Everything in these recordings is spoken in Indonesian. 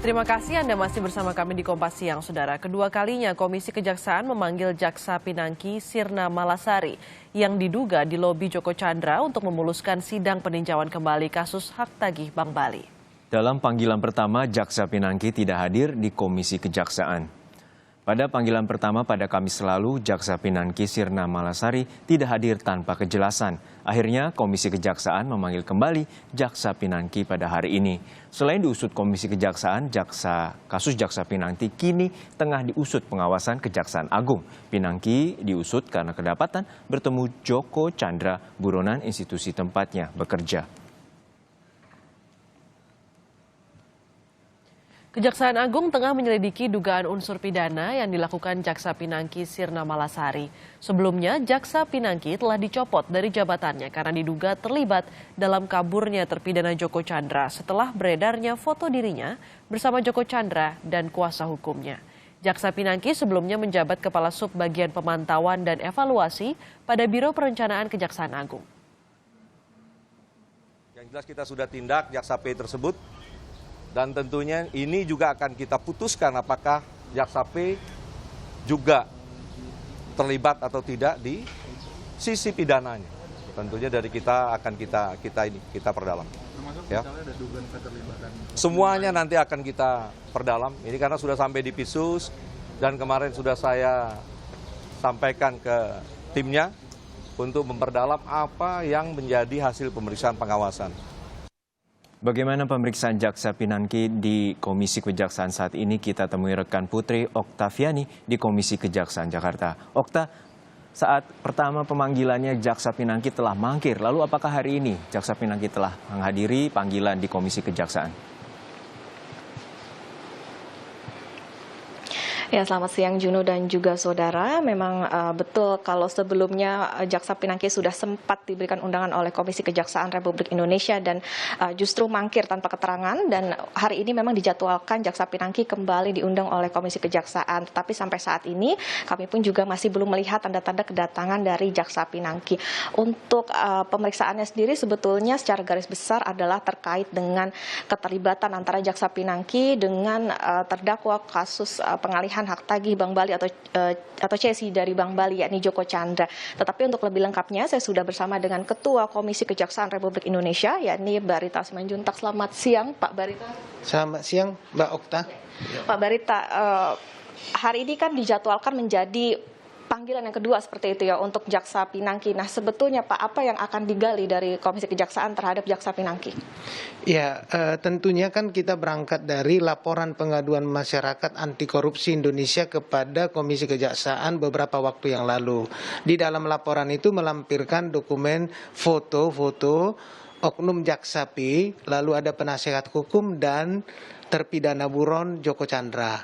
Terima kasih Anda masih bersama kami di Kompas Siang, Saudara. Kedua kalinya Komisi Kejaksaan memanggil Jaksa Pinangki Sirna Malasari yang diduga di lobi Joko Chandra untuk memuluskan sidang peninjauan kembali kasus hak tagih Bank Bali. Dalam panggilan pertama, Jaksa Pinangki tidak hadir di Komisi Kejaksaan. Pada panggilan pertama pada Kamis lalu, Jaksa Pinangki Sirna Malasari tidak hadir tanpa kejelasan. Akhirnya Komisi Kejaksaan memanggil kembali Jaksa Pinangki pada hari ini. Selain diusut Komisi Kejaksaan, kasus Jaksa Pinangki kini tengah diusut pengawasan Kejaksaan Agung. Pinangki diusut karena kedapatan bertemu Joko Chandra, buronan institusi tempatnya bekerja. Kejaksaan Agung tengah menyelidiki dugaan unsur pidana yang dilakukan Jaksa Pinangki Sirna Malasari. Sebelumnya, Jaksa Pinangki telah dicopot dari jabatannya karena diduga terlibat dalam kaburnya terpidana Joko Chandra setelah beredarnya foto dirinya bersama Joko Chandra dan kuasa hukumnya. Jaksa Pinangki sebelumnya menjabat Kepala Sub Bagian Pemantauan dan Evaluasi pada Biro Perencanaan Kejaksaan Agung. Yang jelas kita sudah tindak Jaksa P tersebut. Dan tentunya ini juga akan kita putuskan apakah Jaksa P juga terlibat atau tidak di sisi pidananya. Tentunya dari kita akan kita perdalam. Ya. Semuanya nanti akan kita perdalam. Ini karena sudah sampai di Pisus dan kemarin sudah saya sampaikan ke timnya untuk memperdalam apa yang menjadi hasil pemeriksaan pengawasan. Bagaimana pemeriksaan Jaksa Pinangki di Komisi Kejaksaan saat ini? Kita temui rekan Putri Oktaviani di Komisi Kejaksaan Jakarta. Okta, saat pertama pemanggilannya Jaksa Pinangki telah mangkir. Lalu apakah hari ini Jaksa Pinangki telah menghadiri panggilan di Komisi Kejaksaan? Ya, selamat siang Juno dan juga saudara. Memang betul kalau sebelumnya Jaksa Pinangki sudah sempat diberikan undangan oleh Komisi Kejaksaan Republik Indonesia dan justru mangkir tanpa keterangan, dan hari ini memang dijadwalkan Jaksa Pinangki kembali diundang oleh Komisi Kejaksaan. Tetapi sampai saat ini kami pun juga masih belum melihat tanda-tanda kedatangan dari Jaksa Pinangki. Untuk pemeriksaannya sendiri sebetulnya secara garis besar adalah terkait dengan keterlibatan antara Jaksa Pinangki dengan terdakwa kasus pengalihan hak tagih Bank Bali atau CSI dari Bank Bali, yakni Joko Chandra. Tetapi untuk lebih lengkapnya saya sudah bersama dengan Ketua Komisi Kejaksaan Republik Indonesia, yakni Barita Simanjuntak. Selamat siang Pak Barita. Selamat siang Mbak Okta. Pak Barita, hari ini kan dijadwalkan menjadi panggilan yang kedua seperti itu ya untuk Jaksa Pinangki. Nah, sebetulnya Pak, apa yang akan digali dari Komisi Kejaksaan terhadap Jaksa Pinangki? Ya, tentunya kan kita berangkat dari laporan pengaduan masyarakat anti korupsi Indonesia kepada Komisi Kejaksaan beberapa waktu yang lalu. Di dalam laporan itu melampirkan dokumen foto-foto oknum Jaksa P, lalu ada penasehat hukum dan terpidana buron Joko Chandra.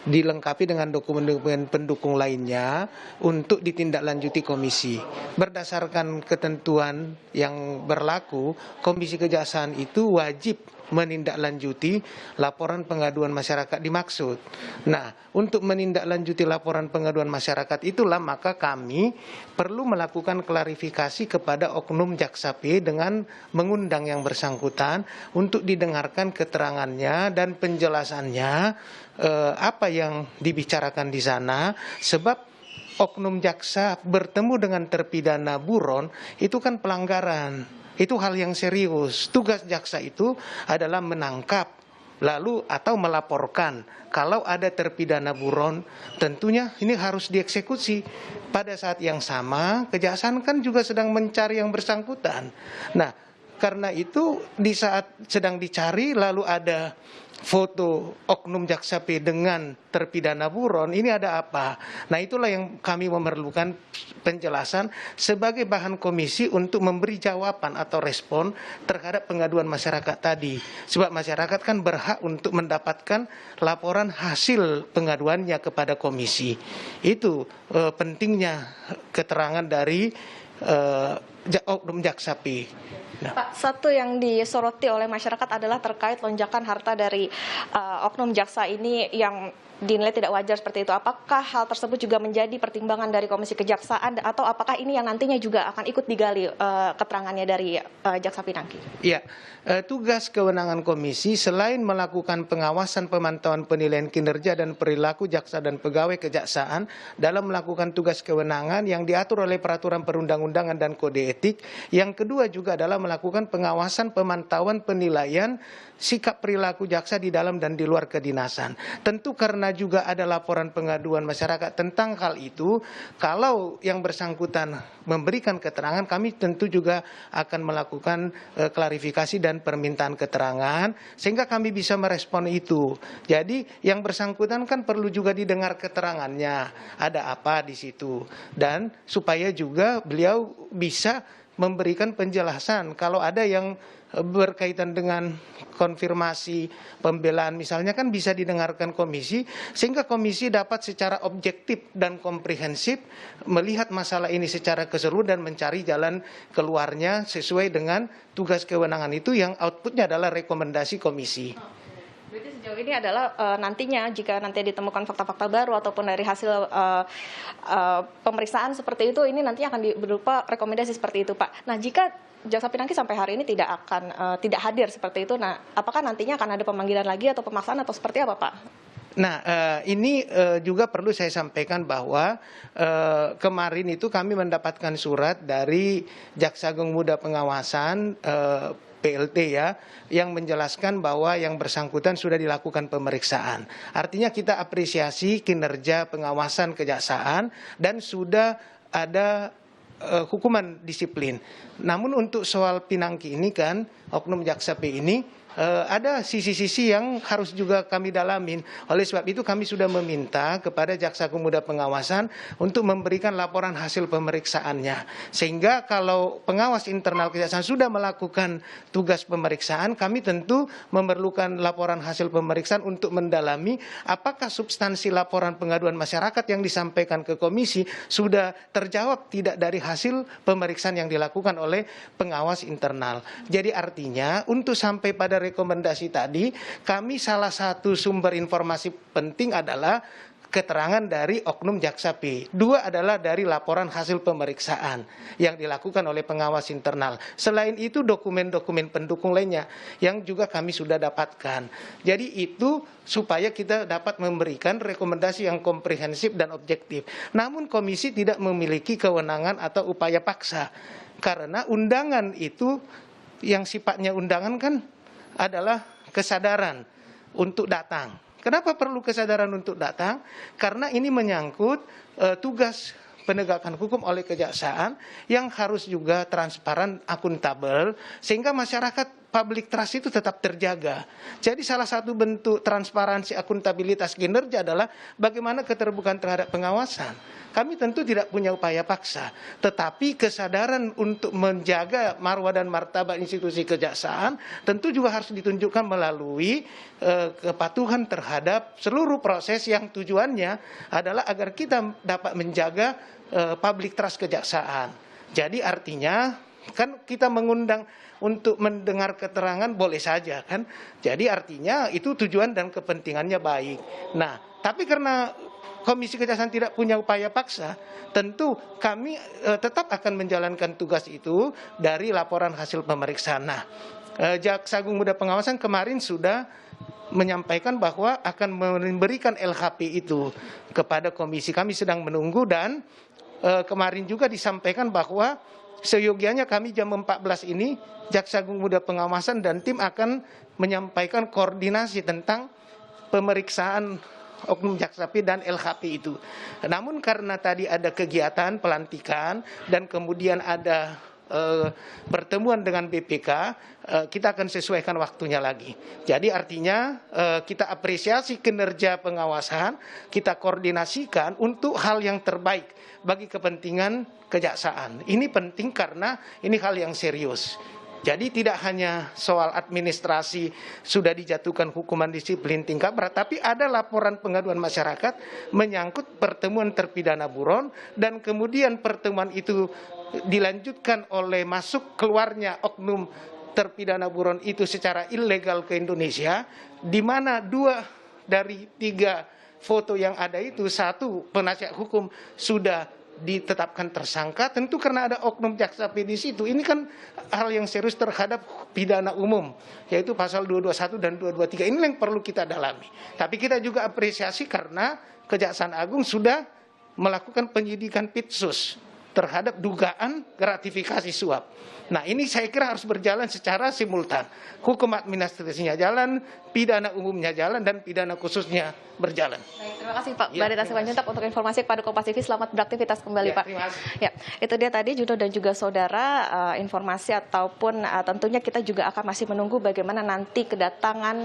Dilengkapi dengan dokumen-dokumen pendukung lainnya untuk ditindaklanjuti komisi. Berdasarkan ketentuan yang berlaku, Komisi Kejaksaan itu wajib menindaklanjuti laporan pengaduan masyarakat dimaksud. Nah, untuk menindaklanjuti laporan pengaduan masyarakat itulah maka kami perlu melakukan klarifikasi kepada oknum Jaksa P dengan mengundang yang bersangkutan untuk didengarkan keterangannya dan penjelasannya apa yang dibicarakan di sana, sebab oknum jaksa bertemu dengan terpidana buron itu kan pelanggaran. Itu hal yang serius. Tugas jaksa itu adalah menangkap lalu atau melaporkan. Kalau ada terpidana buron, tentunya ini harus dieksekusi. Pada saat yang sama, kejaksaan kan juga sedang mencari yang bersangkutan. Nah, karena itu di saat sedang dicari lalu ada foto oknum Jaksa P dengan terpidana buron, ini ada apa? Nah, itulah yang kami memerlukan penjelasan sebagai bahan komisi untuk memberi jawaban atau respon terhadap pengaduan masyarakat tadi. Sebab masyarakat kan berhak untuk mendapatkan laporan hasil pengaduannya kepada komisi. Itu pentingnya keterangan dari Oknum Jaksa P. Nah. Pak, satu yang disoroti oleh masyarakat adalah terkait lonjakan harta dari oknum jaksa ini yang dinilai tidak wajar seperti itu. Apakah hal tersebut juga menjadi pertimbangan dari Komisi Kejaksaan atau apakah ini yang nantinya juga akan ikut digali keterangannya dari Jaksa Pinangki? Ya, tugas kewenangan komisi selain melakukan pengawasan, pemantauan, penilaian kinerja dan perilaku jaksa dan pegawai kejaksaan dalam melakukan tugas kewenangan yang diatur oleh peraturan perundang-undangan dan kode etik. Yang kedua juga adalah melakukan pengawasan, pemantauan, penilaian sikap perilaku jaksa di dalam dan di luar kedinasan. Tentu karena juga ada laporan pengaduan masyarakat tentang hal itu, kalau yang bersangkutan memberikan keterangan, kami tentu juga akan melakukan klarifikasi dan permintaan keterangan sehingga kami bisa merespon itu. Jadi yang bersangkutan kan perlu juga didengar keterangannya, ada apa di situ, dan supaya juga beliau bisa memberikan penjelasan kalau ada yang berkaitan dengan konfirmasi pembelaan misalnya kan bisa didengarkan komisi sehingga komisi dapat secara objektif dan komprehensif melihat masalah ini secara keseluruhan dan mencari jalan keluarnya sesuai dengan tugas kewenangan itu yang outputnya adalah rekomendasi komisi. Berarti sejauh ini adalah nantinya jika nanti ditemukan fakta-fakta baru ataupun dari hasil pemeriksaan seperti itu, ini nanti akan berupa rekomendasi seperti itu, Pak. Nah, jika Jaksa Pinangki sampai hari ini tidak hadir seperti itu, nah apakah nantinya akan ada pemanggilan lagi atau pemaksaan atau seperti apa, Pak? Nah, ini juga perlu saya sampaikan bahwa kemarin itu kami mendapatkan surat dari Jaksa Agung Muda Pengawasan PLT ya, yang menjelaskan bahwa yang bersangkutan sudah dilakukan pemeriksaan. Artinya kita apresiasi kinerja pengawasan kejaksaan dan sudah ada hukuman disiplin. Namun untuk soal Pinangki ini kan, oknum Jaksa P ini ada sisi-sisi yang harus juga kami dalamin. Oleh sebab itu kami sudah meminta kepada Jaksa Agung Muda Pengawasan untuk memberikan laporan hasil pemeriksaannya. Sehingga kalau pengawas internal kejaksaan sudah melakukan tugas pemeriksaan, kami tentu memerlukan laporan hasil pemeriksaan untuk mendalami apakah substansi laporan pengaduan masyarakat yang disampaikan ke komisi sudah terjawab tidak dari hasil pemeriksaan yang dilakukan oleh pengawas internal. Jadi artinya untuk sampai pada rekomendasi tadi, kami salah satu sumber informasi penting adalah keterangan dari oknum Jaksa P. Dua adalah dari laporan hasil pemeriksaan yang dilakukan oleh pengawas internal. Selain itu dokumen-dokumen pendukung lainnya yang juga kami sudah dapatkan. Jadi itu supaya kita dapat memberikan rekomendasi yang komprehensif dan objektif. Namun komisi tidak memiliki kewenangan atau upaya paksa. Karena undangan itu yang sifatnya undangan kan adalah kesadaran untuk datang. Kenapa perlu kesadaran untuk datang? Karena ini menyangkut tugas penegakan hukum oleh kejaksaan yang harus juga transparan, akuntabel, sehingga masyarakat public trust itu tetap terjaga. Jadi salah satu bentuk transparansi akuntabilitas kinerja adalah bagaimana keterbukaan terhadap pengawasan. Kami tentu tidak punya upaya paksa, tetapi kesadaran untuk menjaga marwah dan martabat institusi kejaksaan tentu juga harus ditunjukkan melalui kepatuhan terhadap seluruh proses yang tujuannya adalah agar kita dapat menjaga public trust kejaksaan. Jadi artinya kan kita mengundang untuk mendengar keterangan boleh saja kan. Jadi artinya itu tujuan dan kepentingannya baik. Nah, tapi karena Komisi Kejaksaan tidak punya upaya paksa, tentu kami tetap akan menjalankan tugas itu dari laporan hasil pemeriksaan. Nah, Jaksa Agung Muda Pengawasan kemarin sudah menyampaikan bahwa akan memberikan LHP itu kepada komisi. Kami sedang menunggu dan kemarin juga disampaikan bahwa seyogianya kami jam 14 ini Jaksa Agung Muda Pengawasan dan tim akan menyampaikan koordinasi tentang pemeriksaan oknum Jaksa P dan LHP itu. Namun karena tadi ada kegiatan pelantikan dan kemudian ada pertemuan dengan BPK, kita akan sesuaikan waktunya lagi. Jadi artinya kita apresiasi kinerja pengawasan, kita koordinasikan untuk hal yang terbaik bagi kepentingan kejaksaan. Ini penting karena ini hal yang serius. Jadi tidak hanya soal administrasi sudah dijatuhkan hukuman disiplin tingkat berat, tapi ada laporan pengaduan masyarakat menyangkut pertemuan terpidana buron dan kemudian pertemuan itu dilanjutkan oleh masuk keluarnya oknum terpidana buron itu secara ilegal ke Indonesia, di mana 2 dari 3 foto yang ada itu, 1 penasihat hukum sudah ditetapkan tersangka, tentu karena ada oknum jaksa P di situ. Ini kan hal yang serius terhadap pidana umum, yaitu pasal 221 dan 223. Ini yang perlu kita dalami. Tapi kita juga apresiasi karena Kejaksaan Agung sudah melakukan penyidikan pitsus terhadap dugaan gratifikasi suap. Nah, ini saya kira harus berjalan secara simultan. Hukum administrasinya jalan, pidana umumnya jalan, dan pidana khususnya berjalan. Baik, terima kasih Pak Barita Simanjuntak untuk informasi kepada Kompas TV. Selamat beraktivitas kembali Pak. Terima kasih. Ya, itu dia tadi Juno dan juga saudara informasi ataupun tentunya kita juga akan masih menunggu bagaimana nanti kedatangan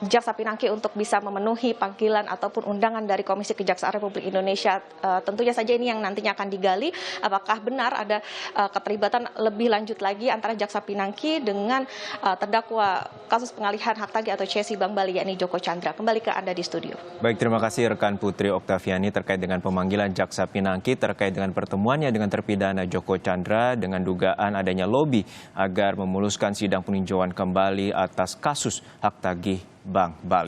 Jaksa Pinangki untuk bisa memenuhi panggilan ataupun undangan dari Komisi Kejaksaan Republik Indonesia. Tentunya saja ini yang nantinya akan digali apakah benar ada keterlibatan lebih lanjut lagi antara Jaksa Pinangki dengan terdakwa kasus pengalihan hak tagih atau CSI Bank Bali yakni Joko Chandra. Kembali ke Anda di studio. Baik, terima kasih rekan Putri Oktaviani terkait dengan pemanggilan Jaksa Pinangki terkait dengan pertemuannya dengan terpidana Joko Chandra dengan dugaan adanya lobi agar memuluskan sidang peninjauan kembali atas kasus hak tagih Bank Bali.